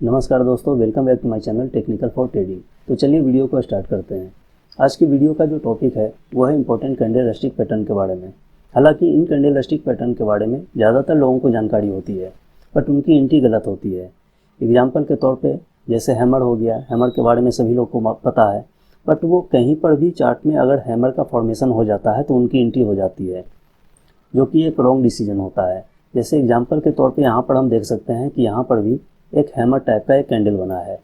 नमस्कार दोस्तों, welcome back to my channel technical for trading. तो चलिए वीडियो को स्टार्ट करते हैं। आज की वीडियो का जो टॉपिक है वो है इंपॉर्टेंट कैंडलस्टिक पैटर्न के बारे में। हालांकि इन कैंडलस्टिक पैटर्न के बारे में ज़्यादातर लोगों को जानकारी होती है, बट उनकी एंट्री गलत होती है। एग्जाम्पल के तौर पे जैसे हैमर हो गया, हैमर के बारे में सभी लोग को पता है, बट वो कहीं पर भी चार्ट में अगर हैमर का फॉर्मेशन हो जाता है तो उनकी एंट्री हो जाती है, जो कि एक रॉन्ग डिसीजन होता है। जैसे एग्जाम्पल के तौर पे यहाँ पर हम देख सकते हैं कि यहाँ पर भी एक हैमर टाइप का एक कैंडल बना है।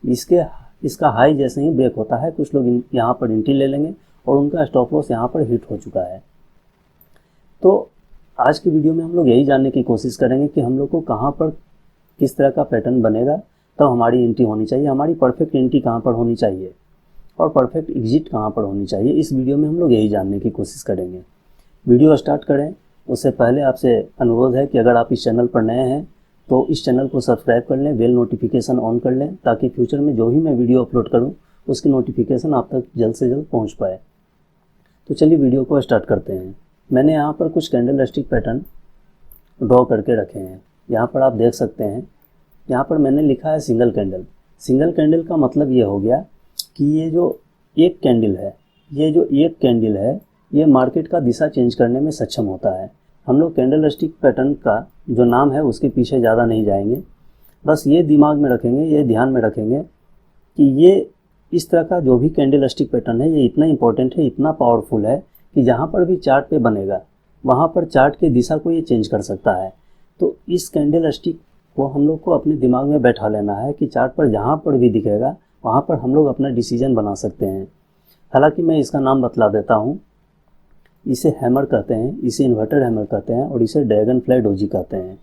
इसका हाई जैसे ही ब्रेक होता है, कुछ लोग यहाँ पर एंट्री ले लेंगे और उनका स्टॉप लॉस यहाँ पर हिट हो चुका है। तो आज की वीडियो में हम लोग यही जानने की कोशिश करेंगे कि हम लोग को कहाँ पर किस तरह का पैटर्न बनेगा तब हमारी एंट्री होनी चाहिए, हमारी परफेक्ट एंट्री कहाँ पर होनी चाहिए और परफेक्ट एग्जिट कहाँ पर होनी चाहिए। इस वीडियो में हम लोग यही जानने की कोशिश करेंगे। वीडियो स्टार्ट करें उससे पहले आपसे अनुरोध है कि अगर आप इस चैनल पर नए हैं तो इस चैनल को सब्सक्राइब कर लें, बेल नोटिफिकेशन ऑन कर लें, ताकि फ्यूचर में जो भी मैं वीडियो अपलोड करूं उसकी नोटिफिकेशन आप तक जल्द से जल्द पहुंच पाए। तो चलिए वीडियो को स्टार्ट करते हैं। मैंने यहाँ पर कुछ कैंडलस्टिक पैटर्न ड्रॉ करके रखे हैं। यहाँ पर आप देख सकते हैं, यहाँ पर मैंने लिखा है सिंगल कैंडल। सिंगल कैंडल का मतलब ये हो गया कि ये जो एक कैंडल है ये मार्केट का दिशा चेंज करने में सक्षम होता है। हम लोग कैंडलस्टिक पैटर्न का जो नाम है उसके पीछे ज़्यादा नहीं जाएंगे, बस ये दिमाग में रखेंगे, ये ध्यान में रखेंगे कि ये इस तरह का जो भी कैंडलस्टिक पैटर्न है ये इतना इम्पोर्टेंट है, इतना पावरफुल है कि जहाँ पर भी चार्ट पे बनेगा वहाँ पर चार्ट की दिशा को ये चेंज कर सकता है। तो इस कैंडलस्टिक को हम लोग को अपने दिमाग में बैठा लेना है कि चार्ट पर जहाँ पर भी दिखेगा वहाँ पर हम लोग अपना डिसीजन बना सकते हैं। हालांकि मैं इसका नाम बतला देता हूँ। इसे हैमर कहते हैं, इसे इन्वर्टेड हैमर कहते हैं और इसे ड्रैगन फ्लाई डोजी कहते हैं।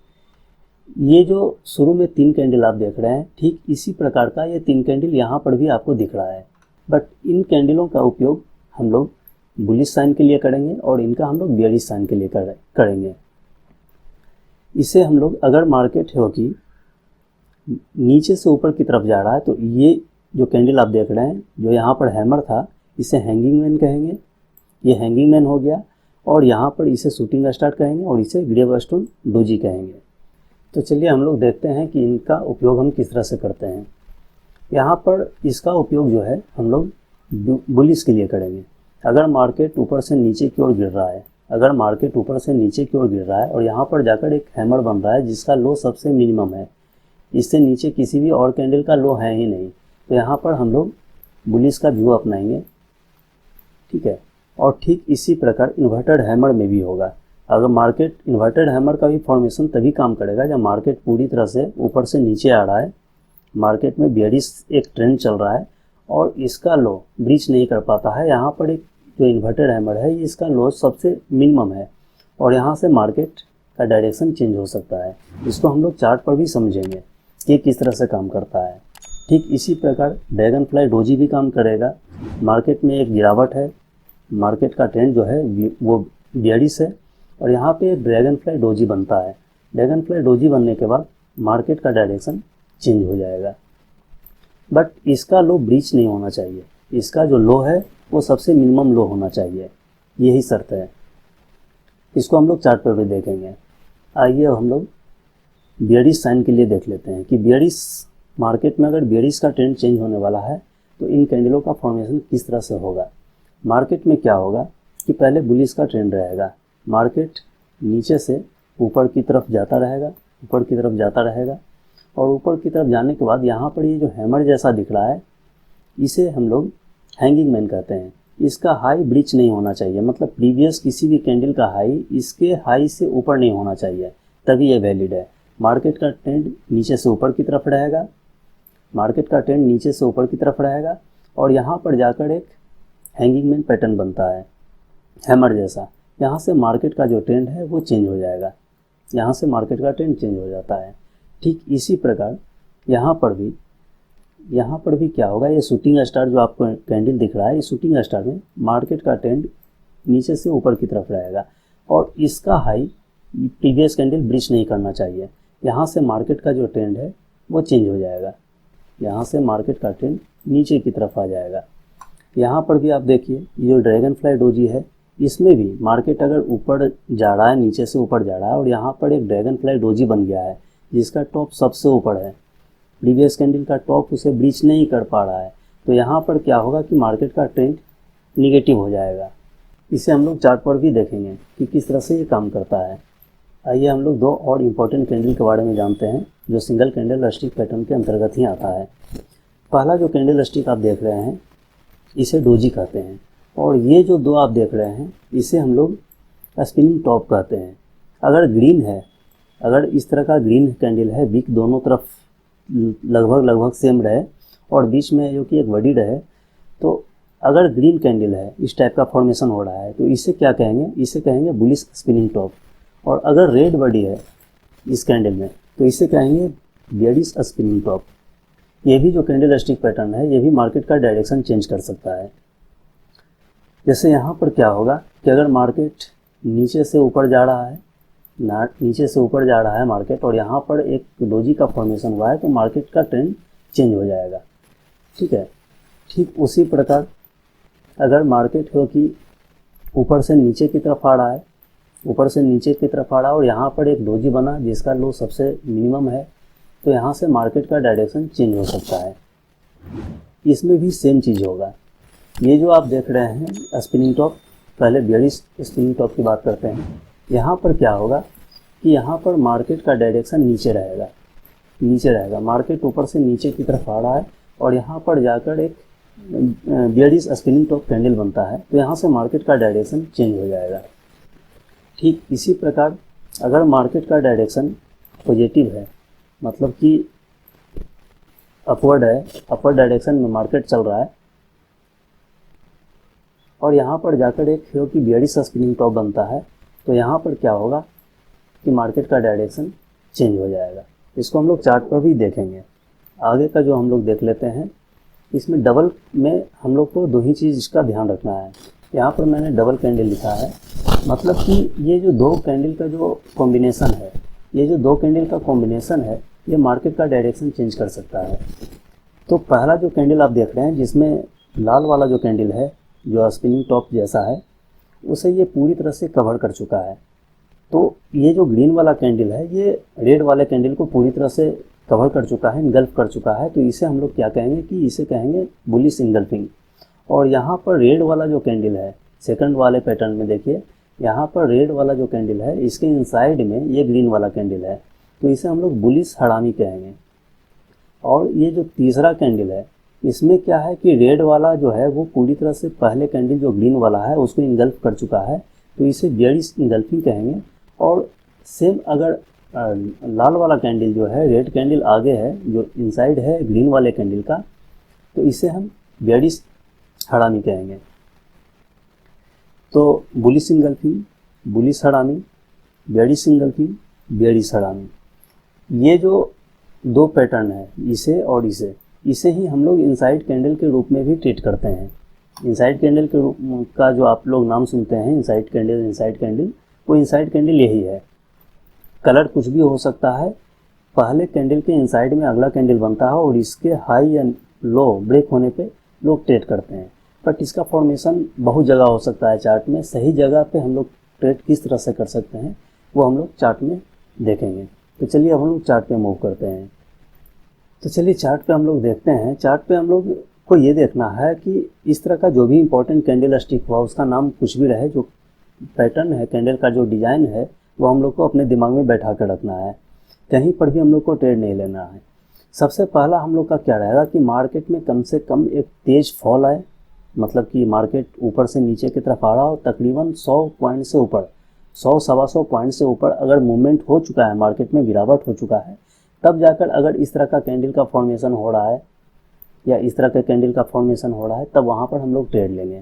ये जो शुरू में 3 कैंडल आप देख रहे हैं, ठीक इसी प्रकार का ये 3 कैंडल यहाँ पर भी आपको दिख रहा है। बट इन कैंडलों का उपयोग हम लोग बुलिश साइन के लिए करेंगे और इनका हम लोग बेयरिश साइन के लिए करेंगे। इसे हम लोग, अगर मार्केट हो कि नीचे से ऊपर की तरफ जा रहा है तो ये जो कैंडल आप देख रहे हैं, जो यहाँ पर हैमर था, इसे हैंगिंग मैन कहेंगे। ये हैंगिंग मैन हो गया और यहाँ पर इसे शूटिंग स्टार कहेंगे और इसे ग्रेवस्टोन डोजी कहेंगे। तो चलिए हम लोग देखते हैं कि इनका उपयोग हम किस तरह से करते हैं। यहाँ पर इसका उपयोग जो है हम लोग बुलिश के लिए करेंगे। अगर मार्केट ऊपर से नीचे की ओर गिर रहा है, और यहाँ पर जाकर एक हैमर बन रहा है जिसका लो सबसे मिनिमम है, इससे नीचे किसी भी और कैंडल का लो है ही नहीं, तो यहाँ पर हम लोग बुलिश का व्यू अपनाएंगे। ठीक है, और ठीक इसी प्रकार इन्वर्टेड हैमर में भी होगा। अगर मार्केट, इन्वर्टेड हैमर का भी फॉर्मेशन तभी काम करेगा जब मार्केट पूरी तरह से ऊपर से नीचे आ रहा है, मार्केट में बेयरिश एक ट्रेंड चल रहा है और इसका लो ब्रीच नहीं कर पाता है। यहाँ पर एक जो इन्वर्टेड हैमर है इसका लो सबसे मिनिमम है और यहाँ से मार्केट का डायरेक्शन चेंज हो सकता है। इसको हम लोग चार्ट पर भी समझेंगे कि किस तरह से काम करता है। ठीक इसी प्रकार ड्रैगन फ्लाई डोजी भी काम करेगा। मार्केट में एक गिरावट है, मार्केट का ट्रेंड जो है वो बेयरिश है और यहाँ पे एक ड्रैगन फ्लाई डोजी बनता है। ड्रैगन फ्लाई डोजी बनने के बाद मार्केट का डायरेक्शन चेंज हो जाएगा, बट इसका लो ब्रीच नहीं होना चाहिए। इसका जो लो है वो सबसे मिनिमम लो होना चाहिए, यही शर्त है। इसको हम लोग चार्ट पर भी देखेंगे। आइए हम लोग बेयरिश साइन के लिए देख लेते हैं कि बेयरिश मार्केट में अगर बेयरिश का ट्रेंड चेंज होने वाला है तो इन कैंडलों का फॉर्मेशन किस तरह से होगा। मार्केट में क्या होगा कि पहले बुलिश का ट्रेंड रहेगा, मार्केट नीचे से ऊपर की तरफ जाता रहेगा और ऊपर की तरफ जाने के बाद यहाँ पर ये जो हैमर जैसा दिख रहा है इसे हम लोग हैंगिंग मैन कहते हैं। इसका हाई ब्रीच नहीं होना चाहिए, मतलब प्रीवियस किसी भी कैंडल का हाई इसके हाई से ऊपर नहीं होना चाहिए, तभी ये वैलिड है। मार्केट का ट्रेंड नीचे से ऊपर की तरफ रहेगा और यहाँ पर जाकर एक हैंगिंग मैन पैटर्न बनता है हैमर जैसा। यहाँ से मार्केट का जो ट्रेंड है वो चेंज हो जाएगा, यहाँ से मार्केट का ट्रेंड चेंज हो जाता है। ठीक इसी प्रकार यहाँ पर भी क्या होगा, ये शूटिंग स्टार जो आपको कैंडल दिख रहा है, इस शूटिंग स्टार में मार्केट का ट्रेंड नीचे से ऊपर की तरफ रहेगा और इसका हाई प्रीवियस कैंडल ब्रीच नहीं करना चाहिए। यहाँ से मार्केट का जो ट्रेंड है वो चेंज हो जाएगा, यहाँ से मार्केट का ट्रेंड नीचे की तरफ आ जाएगा। यहाँ पर भी आप देखिए ये जो ड्रैगन फ्लाई डोजी है इसमें भी मार्केट अगर ऊपर जा रहा है, नीचे से ऊपर जा रहा है और यहाँ पर एक ड्रैगन फ्लाई डोजी बन गया है जिसका टॉप सबसे ऊपर है, प्रीवियस कैंडल का टॉप उसे ब्रीच नहीं कर पा रहा है, तो यहाँ पर क्या होगा कि मार्केट का ट्रेंड निगेटिव हो जाएगा। इसे हम लोग चार्ट पर भी देखेंगे कि किस तरह से ये काम करता है। आइए हम लोग दो और इम्पोर्टेंट कैंडल के बारे में जानते हैं जो सिंगल कैंडल स्टिक पैटर्न के अंतर्गत ही आता है। पहला जो कैंडल स्टिक आप देख रहे हैं इसे डोजी कहते हैं, और ये जो दो आप देख रहे हैं इसे हम लोग स्पिनिंग टॉप कहते हैं। अगर ग्रीन है, अगर इस तरह का ग्रीन कैंडल है, विक दोनों तरफ लगभग सेम रहे और बीच में जो कि एक बड़ी रहे, तो अगर ग्रीन कैंडल है, इस टाइप का फॉर्मेशन हो रहा है, तो इसे क्या कहेंगे, इसे कहेंगे बुलिश स्पिनिंग टॉप। और अगर रेड बॉडी है इस कैंडल में, तो इसे कहेंगे बेयरिश स्पिनिंग टॉप। ये भी जो कैंडल स्टिक पैटर्न है ये भी मार्केट का डायरेक्शन चेंज कर सकता है। जैसे यहाँ पर क्या होगा कि अगर मार्केट नीचे से ऊपर जा रहा है, नीचे से ऊपर जा रहा है मार्केट, और यहाँ पर एक डोजी का फॉर्मेशन हुआ है, तो मार्केट का ट्रेंड चेंज हो जाएगा। ठीक है, ठीक उसी प्रकार अगर मार्केट हो कि ऊपर से नीचे की तरफ आ रहा है, ऊपर से नीचे की तरफ आ रहा है और यहाँ पर एक डोजी बना जिसका लो सबसे मिनिमम है, तो यहाँ से मार्केट का डायरेक्शन चेंज हो सकता है। इसमें भी सेम चीज़ होगा। ये जो आप देख रहे हैं स्पिनिंग टॉप, पहले बेयरिश स्पिनिंग टॉप की बात करते हैं। यहाँ पर क्या होगा कि यहाँ पर मार्केट का डायरेक्शन नीचे रहेगा। मार्केट ऊपर से नीचे की तरफ आ रहा है और यहाँ पर जाकर एक बेयरिश स्पिनिंग टॉप कैंडल बनता है, तो यहाँ से मार्केट का डायरेक्शन चेंज हो जाएगा। ठीक इसी प्रकार अगर मार्केट का डायरेक्शन पॉजिटिव है, मतलब कि अपवर्ड है, अपवर्ड डायरेक्शन में मार्केट चल रहा है, और यहाँ पर जाकर एक कि बेयरिश स्पिनिंग टॉप बनता है, तो यहाँ पर क्या होगा कि मार्केट का डायरेक्शन चेंज हो जाएगा। इसको हम लोग चार्ट पर भी देखेंगे। आगे का जो हम लोग देख लेते हैं, इसमें डबल में हम लोग को दो ही चीज़ इसका ध्यान रखना है। यहाँ पर मैंने डबल कैंडल लिखा है, मतलब कि ये जो दो कैंडल का जो कॉम्बिनेशन है, ये जो दो कैंडल का कॉम्बिनेशन है, ये मार्केट का डायरेक्शन चेंज कर सकता है। तो पहला जो कैंडल आप देख रहे हैं जिसमें लाल वाला जो कैंडल है जो स्पिनिंग टॉप जैसा है, उसे ये पूरी तरह से कवर कर चुका है। तो ये जो ग्रीन वाला कैंडल है ये रेड वाले कैंडल को पूरी तरह से कवर कर चुका है, इनगल्फ कर चुका है, तो इसे हम लोग क्या कहेंगे कि इसे कहेंगे बुलिश इनगल्फिंग। और यहाँ पर रेड वाला जो कैंडल है, सेकंड वाले पैटर्न में देखिए, यहाँ पर रेड वाला जो कैंडल है इसके इनसाइड में ये ग्रीन वाला कैंडल है, तो इसे हम लोग बुलिश हरामी कहेंगे। और ये जो तीसरा कैंडल है इसमें क्या है कि रेड वाला जो है वो पूरी तरह से पहले कैंडल जो ग्रीन वाला है उसको इनगल्फ कर चुका है, तो इसे बेयरिश इनगल्फिंग कहेंगे। और सेम अगर लाल वाला कैंडल जो है, रेड कैंडल आगे है जो इनसाइड है ग्रीन वाले कैंडल का, तो इसे हम बेयरिश हरामी कहेंगे। तो बुलिश इनगल्फिंग, बुलिश हरामी, बेयरिश इनगल्फिंग, बेयरिश हरामी, ये जो दो पैटर्न है इसे और इसे ही हम लोग इनसाइड कैंडल के रूप में भी ट्रीट करते हैं। इनसाइड कैंडल के रूप का जो आप लोग नाम सुनते हैं इनसाइड कैंडल, वो इनसाइड कैंडल यही है। कलर कुछ भी हो सकता है, पहले कैंडल के इनसाइड में अगला कैंडल बनता है और इसके हाई या लो ब्रेक होने पे लोग ट्रेड करते हैं। बट इसका फॉर्मेशन बहुत जगह हो सकता है चार्ट में, सही जगह पे हम लोग ट्रेड किस तरह से कर सकते हैं वो हम लोग चार्ट में देखेंगे। तो चलिए अब हम लोग चार्ट पे मूव करते हैं। तो चलिए चार्ट पे हम लोग देखते हैं। चार्ट पे हम लोग को ये देखना है कि इस तरह का जो भी इंपॉर्टेंट कैंडल स्टिक हुआ उसका नाम कुछ भी रहे, जो पैटर्न है कैंडल का जो डिज़ाइन है वो हम लोग को अपने दिमाग में बैठा कर रखना है, कहीं पर भी हम लोग को ट्रेड नहीं लेना है। सबसे पहला हम लोग का क्या रहेगा कि मार्केट में कम से कम एक तेज़ फॉल आए, मतलब कि मार्केट ऊपर से नीचे की तरफ आ रहा हो, तकरीबन 100 पॉइंट से ऊपर, 100-125 पॉइंट से ऊपर अगर मूवमेंट हो चुका है, मार्केट में गिरावट हो चुका है, तब जाकर अगर इस तरह का कैंडल का फॉर्मेशन हो रहा है या इस तरह के कैंडल का फॉर्मेशन हो रहा है, तब वहाँ पर हम लोग ट्रेड लेंगे।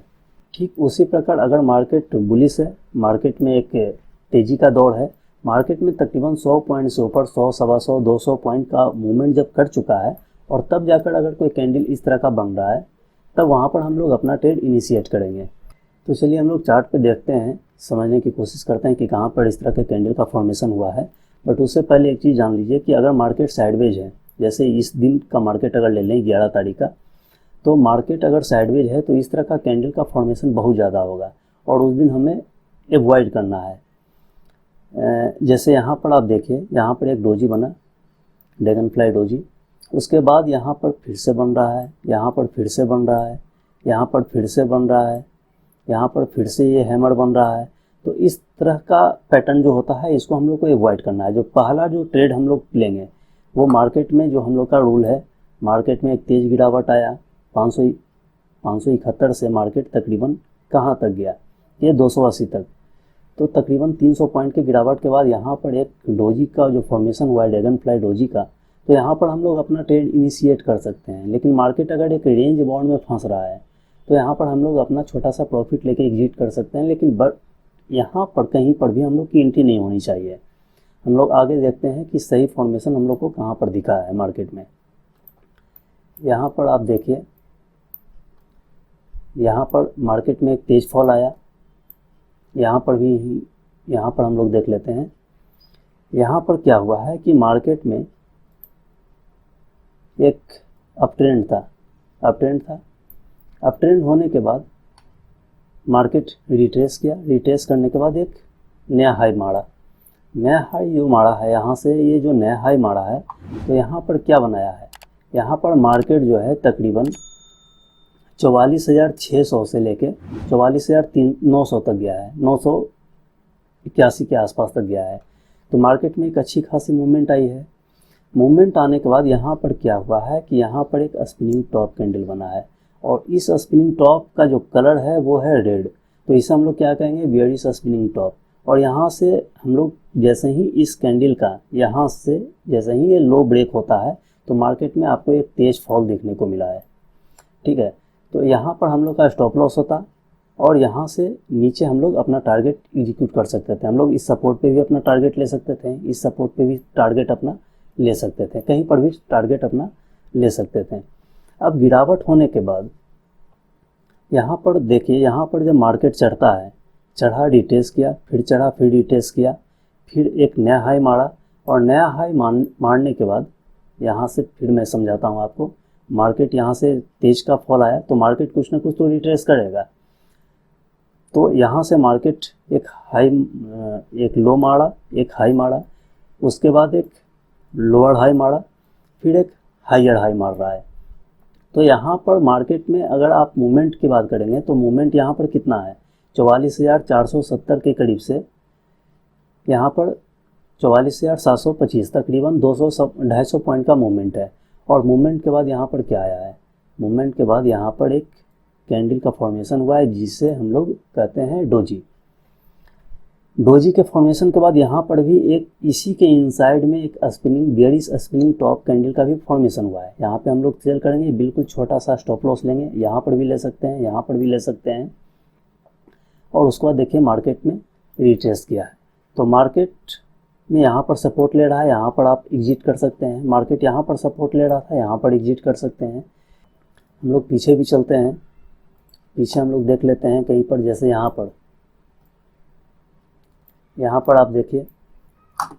ठीक उसी प्रकार अगर मार्केट बुलिश है, मार्केट में एक तेज़ी का दौर है, मार्केट में तकरीबन 100 पॉइंट से ऊपर 100-125-200 पॉइंट का मूवमेंट जब कर चुका है और तब जाकर अगर कोई कैंडल इस तरह का बन रहा है, तब वहाँ पर हम लोग अपना ट्रेड इनिशिएट करेंगे। तो चलिए हम लोग चार्ट पे देखते हैं, समझने की कोशिश करते हैं कि कहाँ पर इस तरह के कैंडल का फॉर्मेशन हुआ है। बट उससे पहले एक चीज़ जान लीजिए कि अगर मार्केट साइडवेज है, जैसे इस दिन का मार्केट अगर ले लें 11 तारीख का, तो मार्केट अगर साइडवेज है तो इस तरह का कैंडल का फॉर्मेशन बहुत ज़्यादा होगा और उस दिन हमें अवॉइड करना है। जैसे यहाँ पर आप देखिए, यहाँ पर एक डोजी बना, ड्रैगन फ्लाई डोजी, उसके बाद यहाँ पर फिर से बन रहा है, यहाँ पर फिर से बन रहा है, यहाँ पर फिर से बन रहा है, यहाँ पर फिर से ये हैमर बन रहा है। तो इस तरह का पैटर्न जो होता है इसको हम लोग को अवॉइड करना है। जो पहला जो ट्रेड हम लोग लेंगे वो मार्केट में जो हम लोग का रूल है, मार्केट में एक तेज़ गिरावट आया 571 से मार्केट तकरीबन कहाँ तक गया, ये 280 तक। तो तकरीबन 300 पॉइंट के गिरावट के बाद यहाँ पर एक डोजी का जो फॉर्मेशन हुआ है, ड्रैगन फ्लाई डोजी का, तो यहाँ पर हम लोग अपना ट्रेड इनिशिएट कर सकते हैं। लेकिन मार्केट अगर एक रेंज बाउंड में फंस रहा है तो यहाँ पर हम लोग अपना छोटा सा प्रॉफिट लेके एग्जिट कर सकते हैं। लेकिन यहाँ पर कहीं पर भी हम लोग की एंट्री नहीं होनी चाहिए। हम लोग आगे देखते हैं कि सही फॉर्मेशन हम लोग को कहाँ पर दिखा है मार्केट में। यहाँ पर आप देखिए, यहाँ पर मार्केट में एक तेज फॉल आया, यहाँ पर हम लोग देख लेते हैं। यहाँ पर क्या हुआ है कि मार्केट में एक अपट्रेंड था। अपट्रेंड होने के बाद मार्केट रिट्रेस किया, रिट्रेस करने के बाद एक नया हाई मारा। नया हाई जो मारा है यहाँ से, ये जो नया हाई मारा है, तो यहाँ पर क्या बनाया है, यहाँ पर मार्केट जो है तकरीबन 44,600 से लेके 44,900 तक गया है, 981 के आसपास तक गया है। तो मार्केट में एक अच्छी खासी मूवमेंट आई है। मूवमेंट आने के बाद यहाँ पर क्या हुआ है कि यहाँ पर एक स्पिनिंग टॉप कैंडल बना है, और इस स्पिनिंग टॉप का जो कलर है वो है रेड। तो इसे हम लोग क्या कहेंगे, बेयरिश स्पिनिंग टॉप। और यहाँ से हम लोग जैसे ही इस कैंडल का यहाँ से जैसे ही ये लो ब्रेक होता है तो मार्केट में आपको एक तेज फॉल देखने को मिला है। ठीक है, तो यहाँ पर हम लोग का स्टॉप लॉस होता और यहाँ से नीचे हम लोग अपना टारगेट एग्जीक्यूट कर सकते थे। हम लोग इस सपोर्ट पे भी अपना टारगेट ले सकते थे, इस सपोर्ट पे भी टारगेट अपना ले सकते थे, कहीं पर भी टारगेट अपना ले सकते थे। अब गिरावट होने के बाद यहाँ पर देखिए, यहाँ पर जब मार्केट चढ़ता है, चढ़ा रिट्रेस किया, फिर चढ़ा फिर रिट्रेस किया, फिर एक नया हाई मारा, और नया हाई मारने के बाद यहाँ से फिर मैं समझाता हूँ आपको, मार्केट यहाँ से तेज का फॉल आया तो मार्केट कुछ ना कुछ तो रिट्रेस करेगा। तो यहाँ से मार्केट एक लो मारा, एक हाई मारा, उसके बाद एक लोअर हाई मारा, फिर एक हायर हाई मार रहा है। तो यहाँ पर मार्केट में अगर आप मूवमेंट की बात करेंगे तो मूवमेंट यहाँ पर कितना है, 44,470 के करीब से यहाँ पर 44,725, तकरीबन 200-250 पॉइंट का मूवमेंट है। और मूवमेंट के बाद यहाँ पर क्या आया है, मूवमेंट के बाद यहाँ पर एक कैंडल का फॉर्मेशन हुआ है जिसे हम लोग कहते हैं डोजी। डोजी के फॉर्मेशन के बाद यहाँ पर भी एक इसी के इनसाइड में एक बेयरिश स्पिनिंग टॉप कैंडल का भी फॉर्मेशन हुआ है। यहाँ पे हम लोग सेल करेंगे, बिल्कुल छोटा सा स्टॉप लॉस लेंगे, यहाँ पर भी ले सकते हैं, यहाँ पर भी ले सकते हैं। और उसके बाद देखिए मार्केट में रिट्रेस किया है, तो मार्केट में यहाँ पर सपोर्ट ले रहा है, यहाँ पर आप एग्जिट कर सकते हैं। मार्केट यहाँ पर सपोर्ट ले रहा था, यहाँ पर एग्जिट कर सकते हैं। हम लोग पीछे भी चलते हैं, पीछे हम लोग देख लेते हैं कहीं पर, जैसे यहाँ पर आप देखिए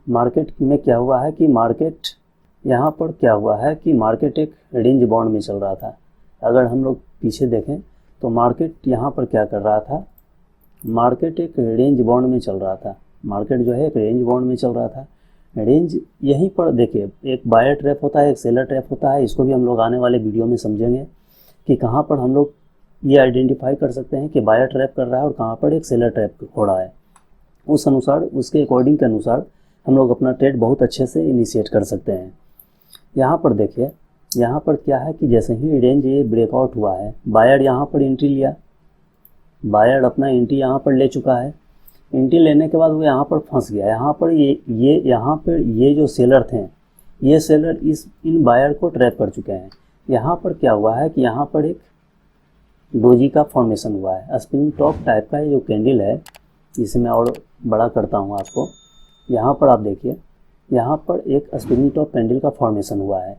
मार्केट में क्या हुआ है कि मार्केट यहाँ पर क्या हुआ है कि मार्केट एक रेंज बाउंड में चल रहा था। अगर हम लोग पीछे देखें तो मार्केट यहाँ पर क्या कर रहा था, मार्केट एक रेंज बाउंड में चल रहा था। मार्केट जो है एक रेंज बाउंड में चल रहा था। रेंज यहीं पर देखिए, एक बायर ट्रैप होता है, एक सेलर ट्रैप होता है। इसको भी हम लोग आने वाले वीडियो में समझेंगे कि कहाँ पर हम लोग ये आइडेंटिफाई कर सकते हैं कि बायर ट्रैप कर रहा है और कहाँ पर एक सेलर ट्रैप हो रहा है। उस अनुसार, उसके अकॉर्डिंग के अनुसार हम लोग अपना ट्रेड बहुत अच्छे से इनिशिएट कर सकते हैं। यहाँ पर देखिए, यहाँ पर क्या है कि जैसे ही रेंज ये ब्रेकआउट हुआ है, बायर यहाँ पर एंट्री लिया, बायर अपना एंट्री यहाँ पर ले चुका है। एंट्री लेने के बाद वो यहाँ पर फंस गया। यहाँ पर ये जो सेलर थे, ये सेलर इन बायर को ट्रैप कर चुके हैं। यहाँ पर क्या हुआ है कि यहाँ पर एक डोजी का फॉर्मेशन हुआ है, स्पिनिंग टॉप टाइप का। ये जो कैंडल है, इसे मैं और बड़ा करता हूँ आपको। यहाँ पर आप देखिए, यहाँ पर एक स्पिनिंग टॉप कैंडल का फॉर्मेशन हुआ है,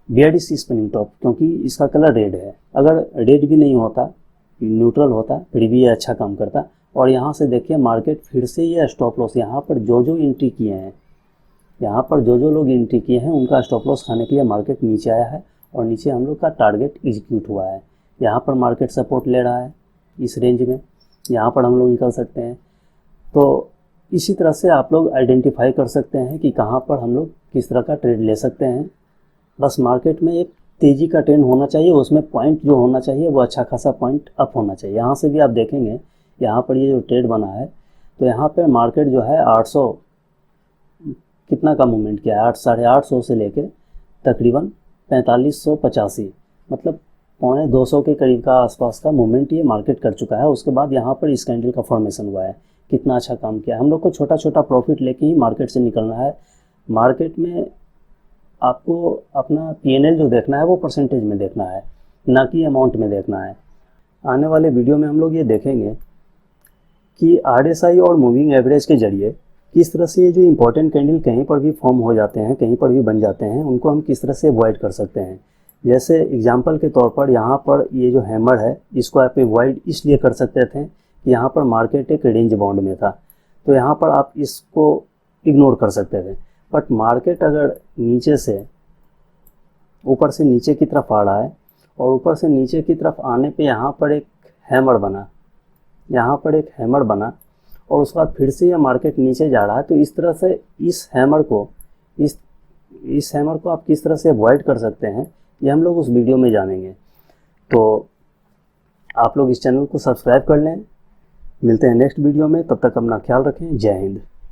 बेयरिश स्पिनिंग टॉप, क्योंकि इसका कलर रेड है। अगर रेड भी नहीं होता, न्यूट्रल होता, फिर भी ये अच्छा काम करता। और यहाँ से देखिए मार्केट फिर से ये स्टॉप लॉस, यहाँ पर जो एंट्री किए हैं, यहाँ पर जो लोग एंट्री किए हैं उनका स्टॉप लॉस खाने के लिए मार्केट नीचे आया है, और नीचे हम लोग का टारगेट एग्जीक्यूट हुआ है। यहाँ पर मार्केट सपोर्ट ले रहा है इस रेंज में, यहाँ पर हम लोग निकल सकते हैं। तो इसी तरह से आप लोग आइडेंटिफाई कर सकते हैं कि कहाँ पर हम लोग किस तरह का ट्रेड ले सकते हैं। बस मार्केट में एक तेज़ी का ट्रेंड होना चाहिए, उसमें पॉइंट जो होना चाहिए वो अच्छा खासा पॉइंट अप होना चाहिए। यहाँ से भी आप देखेंगे, यहाँ पर ये जो ट्रेड बना है तो यहाँ पर मार्केट जो है 800 कितना का मूवमेंट किया है, 800 से लेके तकरीबन 4585, मतलब 125 के करीब का आसपास का मूवमेंट ये मार्केट कर चुका है। उसके बाद यहाँ पर इस कैंडल का फॉर्मेशन हुआ है। कितना अच्छा काम किया है। हम लोग को छोटा छोटा प्रॉफिट लेके ही मार्केट से निकलना है। मार्केट में आपको अपना P&L जो देखना है वो परसेंटेज में देखना है, ना कि अमाउंट में देखना है। आने वाले वीडियो में हम लोग ये देखेंगे कि RSI और मूविंग एवरेज के जरिए किस तरह से ये जो इम्पोर्टेंट कैंडल कहीं पर भी फॉर्म हो जाते हैं, कहीं पर भी बन जाते हैं, उनको हम किस तरह से अवॉइड कर सकते हैं। जैसे एग्जांपल के तौर पर यहाँ पर ये जो हैमर है, इसको आप अवॉइड इसलिए कर सकते थे कि यहाँ पर मार्केट एक रेंज बाउंड में था, तो यहाँ पर आप इसको इग्नोर कर सकते थे। बट मार्केट अगर नीचे से ऊपर से नीचे की तरफ आ रहा है और ऊपर से नीचे की तरफ आने पे यहाँ पर एक हैमर बना, यहाँ पर एक हैमर बना और उसके बाद फिर से यह मार्केट नीचे जा रहा है, तो इस तरह से इस हैमर को आप किस तरह से अवॉइड कर सकते हैं, ये हम लोग उस वीडियो में जानेंगे। तो आप लोग इस चैनल को सब्सक्राइब कर लें। मिलते हैं नेक्स्ट वीडियो में, तब तक अपना ख्याल रखें। जय हिंद।